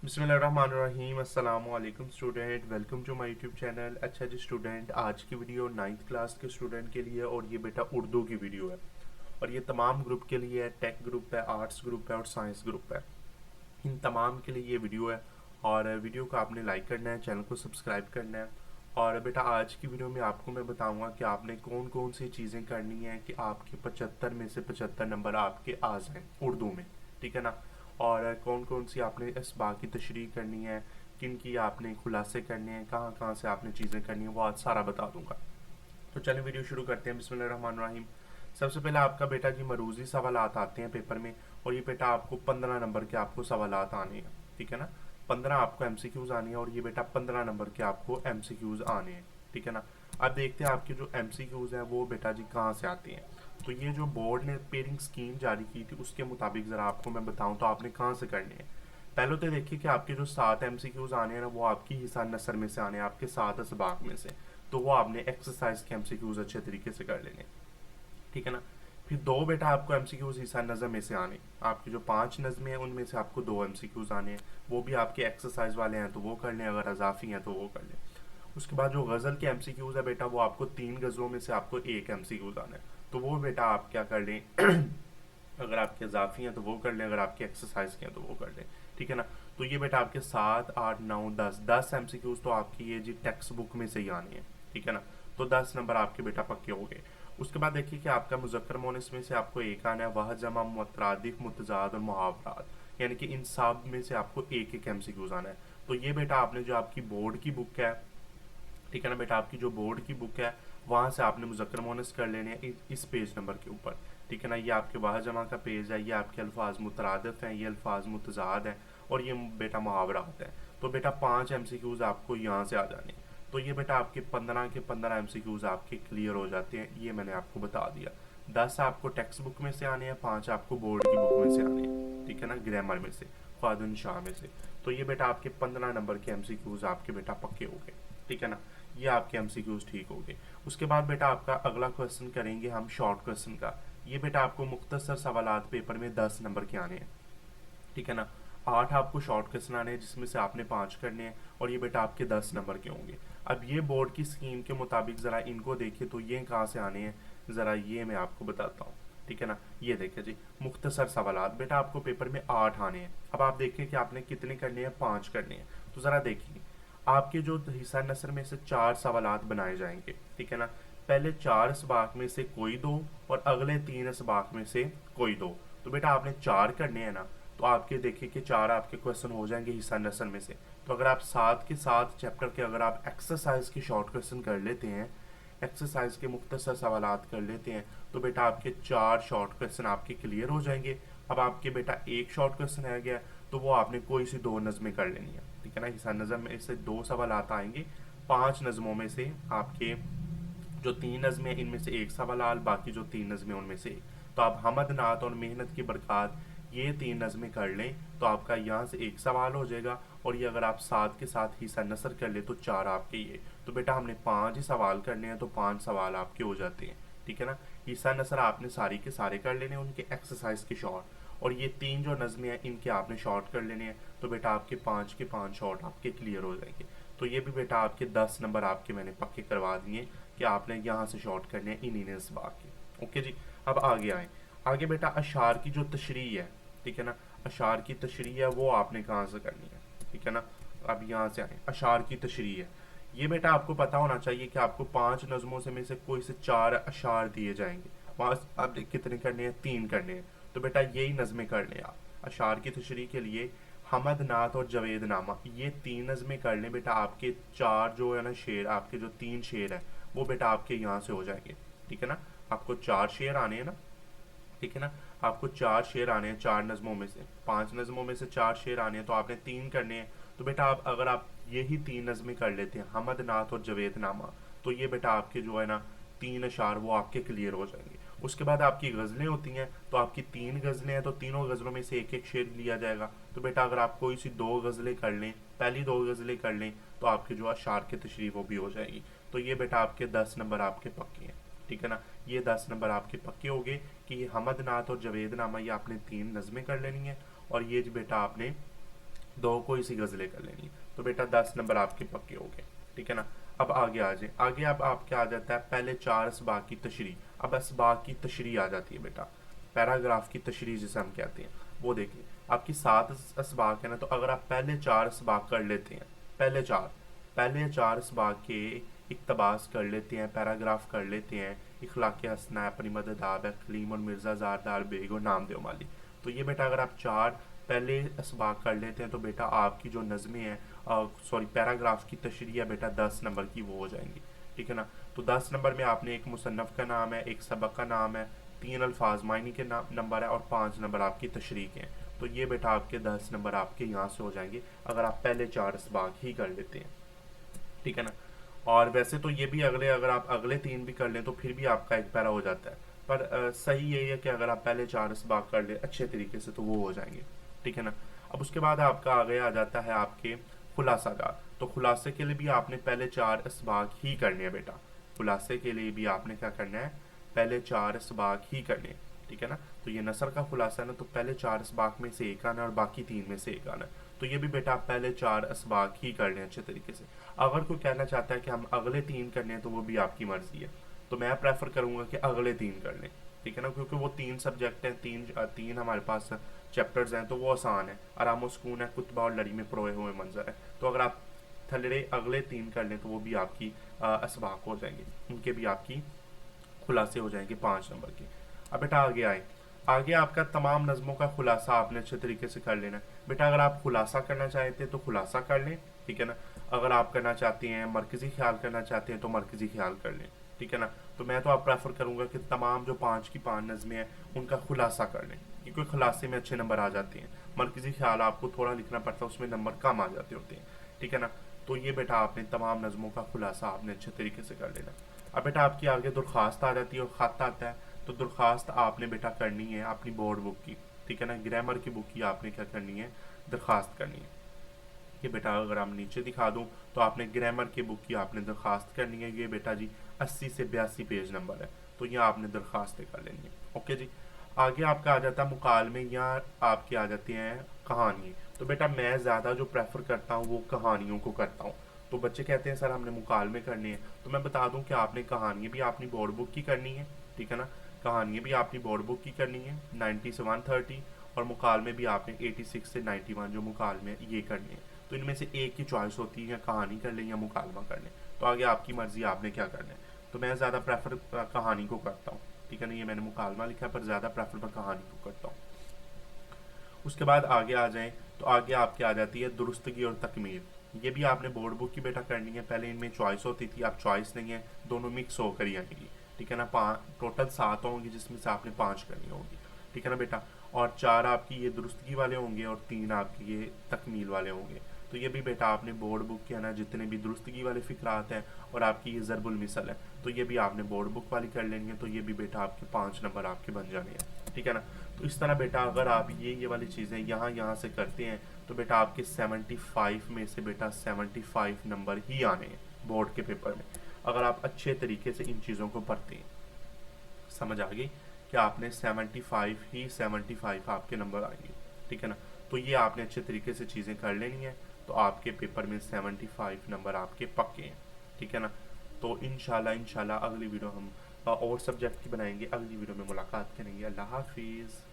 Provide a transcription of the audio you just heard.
बिस्मिल्लाहिर्रहमानिर्रहीम अस्सलाम वालेकुम student, welcome to my YouTube channel. अच्छा जी स्टूडेंट, आज की वीडियो 9th क्लास के स्टूडेंट के लिए और ये बेटा उर्दू की वीडियो है और ये तमाम ग्रुप के लिए है। टेक ग्रुप है, आर्ट्स ग्रुप है और साइंस ग्रुप है। इन तमाम के लिए ये वीडियो है और वीडियो को आपने लाइक करना है, चैनल को सब्सक्राइब करना है। और बेटा आज की वीडियो में आपको मैं बताऊंगा कि आपने कौन कौन सी चीज़ें करनी है कि आपके 75 में से 75 नंबर आपके आ जाएं उर्दू में, ठीक है ना। और कौन कौन सी आपने इस बात की तशरीह करनी है, किन की आपने खुलासे करने हैं, कहाँ कहाँ से आपने चीज़ें करनी है, वो आज सारा बता दूंगा। तो चलिए वीडियो शुरू करते हैं। बिस्मिल्लाहिर्रहमानिर्रहीम। सबसे पहले आपका बेटा जी मरूजी सवालात आते हैं पेपर में और ये बेटा आपको 15 नंबर के आपको सवालात आने हैं, ठीक है ना। 15 आपको एमसीक्यूज आने हैं और ये बेटा 15 नंबर के आपको एमसीक्यूज आने हैं, ठीक है ना। अब देखते हैं आपके जो एमसीक्यूज हैं वो बेटा जी कहाँ से आते हैं। तो ये जो बोर्ड ने पेयरिंग स्कीम जारी की थी उसके मुताबिक ज़रा आपको मैं बताऊँ तो आपने कहाँ से करने हैं। पहले तो देखिए कि आपके जो 7 एमसीक्यूज आने हैं ना वो आपकी हिस्सा नसर में से आने हैं, आपके 7 असबाक में से। तो वो आपने एक्सरसाइज के एमसीक्यूज अच्छे तरीके से कर लेने, ठीक है ना। फिर दो बेटा आपको एमसीक्यूज हिस्सा नज़म में से आने, आपकी जो 5 नज़में हैं उनमें से आपको 2 एमसीक्यूज आने हैं, वो भी आपके एक्सरसाइज वाले हैं तो वो कर लें, अगर अजाफी हैं तो वो कर लें। उसके बाद जो गज़ल के एमसीक्यूज है बेटा वो आपको 3 गज़लों में से आपको एक एमसीक्यूज आना है, तो वो बेटा आप क्या कर लें अगर आपके इजाफी हैं तो वो कर लें, अगर आपके एक्सरसाइज के हैं तो वो कर लें, ठीक है ना। तो ये बेटा आपके 7 8 9 10 एमसीक्यूज तो आपकी ये जी टेक्स्ट बुक में से ही आनी है, ठीक है ना। तो 10 नंबर आपके बेटा पक्के हो गए। उसके बाद देखिए कि आपका मुज़क्कर मोनस में से आपको एक आना है, वह जमा मुतरादिफ मुतजाद और मुहावरात, यानी कि इन सब में से आपको एक एक एमसीक्यूज आना है। तो ये बेटा आपने जो आपकी बोर्ड की बुक है, ठीक है ना बेटा, आपकी जो बोर्ड की बुक है वहाँ से आपने मुज़क्कर मोनस कर लेने हैं इस पेज नंबर के ऊपर, ठीक है ना। ये आपके वाह जमा का पेज है, ये आपके अल्फाज मुतरादिफ हैं, ये अल्फाज मुतजाद हैं और ये बेटा मुहावरात हैं। तो बेटा 5 एमसीक्यूज आपको यहाँ से आ जाने हैं। तो ये बेटा आपके 15 के 15 एमसीक्यूज आपके क्लियर हो जाते हैं, ये मैंने आपको बता दिया। 10 आपको टेक्स्ट बुक में से आने हैं, 5 आपको बोर्ड की बुक में से आने हैं, ठीक है ना, ग्रामर में से, ख्वादुन शाह में से। तो ये बेटा आपके 15 नंबर के एमसीक्यूज आपके बेटा पक्के हो गए, ठीक है ना। ये आपके एमसीक्यूज ठीक हो गए। उसके बाद बेटा आपका अगला क्वेश्चन करेंगे हम शॉर्ट क्वेश्चन का। ये बेटा आपको मुख्तसर सवालात पेपर में 10 नंबर के आने हैं, ठीक है ना। 8 आपको शॉर्ट क्वेश्चन आने हैं जिसमें से आपने 5 करने हैं और ये बेटा आपके 10 नंबर के होंगे। अब ये बोर्ड की स्कीम के मुताबिक ज़रा इनको देखिए तो ये कहाँ से आने हैं, ज़रा ये मैं आपको बताता हूँ, ठीक है ना। ये देखिए जी मुख्तसर सवालात बेटा आपको पेपर में 8 आने हैं। अब आप देखिए कि आपने कितने करने हैं, 5 करने हैं। तो ज़रा देखिए आपके जो हिस्सा नसर में से 4 सवालात बनाए जाएंगे, ठीक है ना। पहले 4 इसबाक में से कोई दो और अगले 3 इसबाक में से कोई दो। तो बेटा आपने 4 करने हैं ना, तो आपके देखिए कि 4 आपके क्वेश्चन हो जाएंगे हिस्सा नसर में से। तो अगर आप साथ के साथ चैप्टर के अगर आप एक्सरसाइज के शॉर्ट क्वेश्चन कर लेते हैं, एक्सरसाइज के मुख्तसर सवालात कर लेते हैं, तो बेटा आपके 4 शॉर्ट क्वेश्चन आपके क्लियर हो जाएंगे। अब आपके बेटा एक शॉर्ट क्वेश्चन रह गया, तो वो आपने कोई सी 2 नज़में कर लेनी है, ठीक है ना। हिस्सा नज़म में से 2 सवालात आएंगे, 5 नज़मों में से आपके जो 3 नज़में इनमें से एक सवाल, बाकी जो 3 नज़में उनमें से एक। तो आप हमद नात और मेहनत की बरकत ये 3 नज़में कर लें तो आपका यहाँ से एक सवाल हो जाएगा और ये अगर आप साथ के साथ हिस्सा नसर कर ले तो 4 आपके ये। तो बेटा हमने 5 ही सवाल करने हैं तो 5 सवाल आपके हो जाते हैं, ठीक है ना। हिस्सा नसर आपने सारी के सारे कर लेने, उनके एक्सरसाइज के शॉर्ट, और ये 3 जो नज़में हैं इनके आपने शॉर्ट कर लेने हैं। तो बेटा आपके 5 के 5 शॉर्ट आपके क्लियर हो जाएंगे। तो ये भी बेटा आपके 10 नंबर आपके मैंने पक्के करवा दिए कि आपने यहाँ से शॉर्ट करने हैं इन्हीं नस्बाक के। ओके जी। अब आगे आए, आगे बेटा अशार की जो तशरीह है, ठीक है ना, अशार की तशरीह है वो आपने कहाँ से करनी है, ठीक है ना। अब यहाँ से आए, अशार की तशरीह है। ये बेटा आपको पता होना चाहिए कि आपको 5 नज़मों से में से कोई से 4 अशार दिए जाएंगे, वहाँ आप कितने करने हैं, 3 करने हैं। तो बेटा यही नज़में कर लें आप अशार की तशरीह के लिए। हमद नात और जवेद नामा ये 3 नज़में कर लें बेटा, आपके 4 जो है ना शेर, आपके जो 3 शेर है वो बेटा आपके यहाँ से हो जाएंगे, ठीक है ना। आपको 4 शेर आने हैं ना, ठीक है ना। आपको 4 शेर आने हैं 4 नज़मों में से, 5 नज़मों में से 4 शेर आने हैं तो आपने 3 करने हैं। तो बेटा आप अगर आप यही 3 नज़में कर लेते हैं हमद नात और जवेद नामा, तो ये बेटा आपके जो है ना 3 अशार वो आपके क्लियर हो जाएंगे। उसके बाद आपकी गज़लें होती हैं, तो आपकी 3 गज़लें हैं तो तीनों गज़लों में से एक एक शेर लिया जाएगा। तो बेटा अगर आप कोई सी 2 गज़लें कर लें, पहली 2 गज़लें कर लें, तो आपके जो अशार की तशरीह वो भी हो जाएगी। तो ये बेटा आपके 10 नंबर आपके पक्के हैं, ठीक है ना। ये 10 नंबर आपके पक्के हो गए कि ये हमद नात और जवेद नामा ये आपने 3 नज़में कर लेनी है और ये बेटा आपने दो को इसी गज़ले कर लेनी है। तो बेटा 10 नंबर आपके पक्के हो गए, ठीक है ना। अब आगे आ जाए, आगे अब आपके आ जाता है पहले 4 असबाक की तशरीह। अब असबाक की तशरीह आ जाती है बेटा, पैराग्राफ की तशरीह जिसे हम कहते हैं। वो देखिए आपकी 7 असबाक है ना, तो अगर आप पहले 4 असबाक कर लेते हैं, पहले चार असबाक के इक्तबास कर लेते हैं, पैराग्राफ कर लेते हैं, इखलाक हसना है, अपनी मददाब है, कलीम और मिर्ज़ा ज़ारदार बेग और नामदेव माली, तो ये बेटा अगर आप 4 पहले असबाक कर लेते हैं तो बेटा आपकी जो नज़में हैं, सॉरी पैराग्राफ की तशरीह है बेटा 10 नंबर की वो हो जाएंगी, ठीक है ना। तो 10 नंबर में आपने एक मुसन्नफ़ का नाम है, एक सबक का नाम है, 3 अल्फाज मायनी के नंबर है और 5 नंबर आपकी तशरीह के हैं। तो ये बेटा आपके 10 नंबर आपके यहाँ से हो जाएंगे अगर आप पहले 4 असबाक ही कर लेते हैं, ठीक है ना। और वैसे तो ये भी अगर आप अगले 3 भी कर लें तो फिर भी आपका एक पैरा हो जाता है, पर सही यही है कि अगर आप पहले 4 असबाक कर लें अच्छे तरीके से तो वो हो जाएंगे, ठीक है ना। अब उसके बाद आपका आगे आ जाता है आपके खुलासागार। तो खुलासे के लिए भी आपने पहले 4 असबाक ही करने हैं बेटा, खुलासे के लिए भी आपने क्या करना है, पहले 4 असबाक ही करने हैं, ठीक है ना। तो ये नसर का खुलासा है ना, तो पहले 4 असबाक में से एक आना और बाकी 3 में से एक आना, तो ये भी बेटा आप पहले 4 असबाक ही कर लें अच्छे तरीके से। अगर कोई कहना चाहता है कि हम अगले 3 करने हैं तो वो भी आपकी मर्जी है, तो मैं प्रेफर करूंगा कि अगले 3 कर लें, ठीक है ना, क्योंकि वो 3 सब्जेक्ट हैं, तीन हमारे पास चैप्टर्स हैं, तो वो आसान है, आराम व सुकून है, कुतबा और लड़ी में परोए हुए मंजर है। तो अगर आप थलड़े अगले 3 कर लें तो वो भी आपकी असबाक हो जाएंगे, उनके भी आपकी खुलासे हो जाएंगे 5 नंबर के। अब बेटा आगे आए, आगे आपका तमाम नज़मों का खुलासा आपने अच्छे तरीके से कर लेना है बेटा। अगर आप खुलासा करना चाहते हैं तो खुलासा कर लें, ठीक है ना। अगर आप करना चाहते हैं मरकज़ी ख्याल करना चाहते हैं तो मरकज़ी ख्याल कर लें, ठीक है ना। तो मैं तो आप प्रेफर करूंगा कि तमाम जो 5 की 5 नज़में हैं उनका खुलासा कर लें, क्योंकि खुलासे में अच्छे नंबर आ जाते हैं। मरकज़ी ख्याल आपको थोड़ा लिखना पड़ता है, उसमें नंबर कम आ जाते होते हैं, ठीक है ना। तो ये बेटा आपने तमाम नज़मों का खुलासा आपने अच्छे तरीके से कर लेना। अब बेटा आपकी आगे दरख्वास्त आ जाती है और ख़त आता है। तो दरख्वास्त आपने बेटा करनी है अपनी बोर्ड बुक की, ठीक है ना, ग्रामर की बुक की आपने क्या करनी है, दरख्वास्त करनी है। ये बेटा अगर हम नीचे दिखा दूं तो आपने ग्रामर की बुक की आपने दरख्वास्त करनी है, ये बेटा जी 80 से 82 पेज नंबर है, तो ये आपने दरख्वास्तें कर लेनी है, ओके जी। आगे आपका आ जाता है मुकालमे या आपके आ जाती हैं कहानी। तो बेटा मैं ज़्यादा जो प्रेफर करता हूँ वो कहानियों को करता हूँ। तो बच्चे कहते हैं सर हमने मुकालमे करने हैं, तो मैं बता दूं कि आपने कहानियाँ भी अपनी बोर्ड बुक की करनी है, ठीक है ना। कहानियाँ भी आपनी बोर्ड बुक की करनी है 90 से 130, और मुकालमे भी आपने 86 से 91 जो मुकालमे ये करने हैं। तो इनमें से एक की चॉइस होती है, या कहानी कर लें या मुकालमा कर लें, तो आगे आपकी मर्जी आपने क्या करना है। तो मैं ज़्यादा प्रेफर कहानी को करता हूँ, ठीक है ना। ये मैंने मुकालमा लिखा है पर ज़्यादा प्रेफर मैं कहानी को करता हूँ। उसके बाद आगे आ जाएं तो आगे आपके आ जाती है दुरुस्तगी और तकमील। ये भी आपने बोर्ड बुक की बेटा करनी है, पहले इनमें चॉइस होती थी, अब चॉइस नहीं है, दोनों मिक्स होकर ही आएंगी, ठीक है ना। टोटल 7 होंगी जिसमें से आपने 5 करनी होगी, ठीक है ना बेटा। और 4 आपकी ये दुरुस्तगी वाले होंगे और 3 आपकी ये तकमील वाले होंगे। तो ये भी बेटा आपने बोर्ड बुक के है ना, जितने भी दुरुस्तगी वाले फिक्रात हैं और आपकी ये ज़रबुल मिसल है, तो ये भी आपने बोर्ड बुक वाली कर लेनी है, तो ये भी बेटा आपके 5 नंबर आपके बन जाने हैं, ठीक है ना। तो इस तरह बेटा अगर आप ये वाली चीज़ें यहाँ से करते हैं तो बेटा आपके 75 में से बेटा 75 नंबर ही आने हैं बोर्ड के पेपर में, अगर आप अच्छे तरीके से इन चीज़ों को पढ़ते हैं। समझ आ गई कि आपने 75 आपके नंबर आएंगे, ठीक है ना। तो ये आपने अच्छे तरीके से चीज़ें कर लेनी है, तो आपके पेपर में 75 नंबर आपके पक्के हैं, ठीक है ना। तो इंशाल्लाह अगली वीडियो हम और सब्जेक्ट की बनाएंगे, अगली वीडियो में मुलाकात करेंगे। अल्लाह हाफिज़।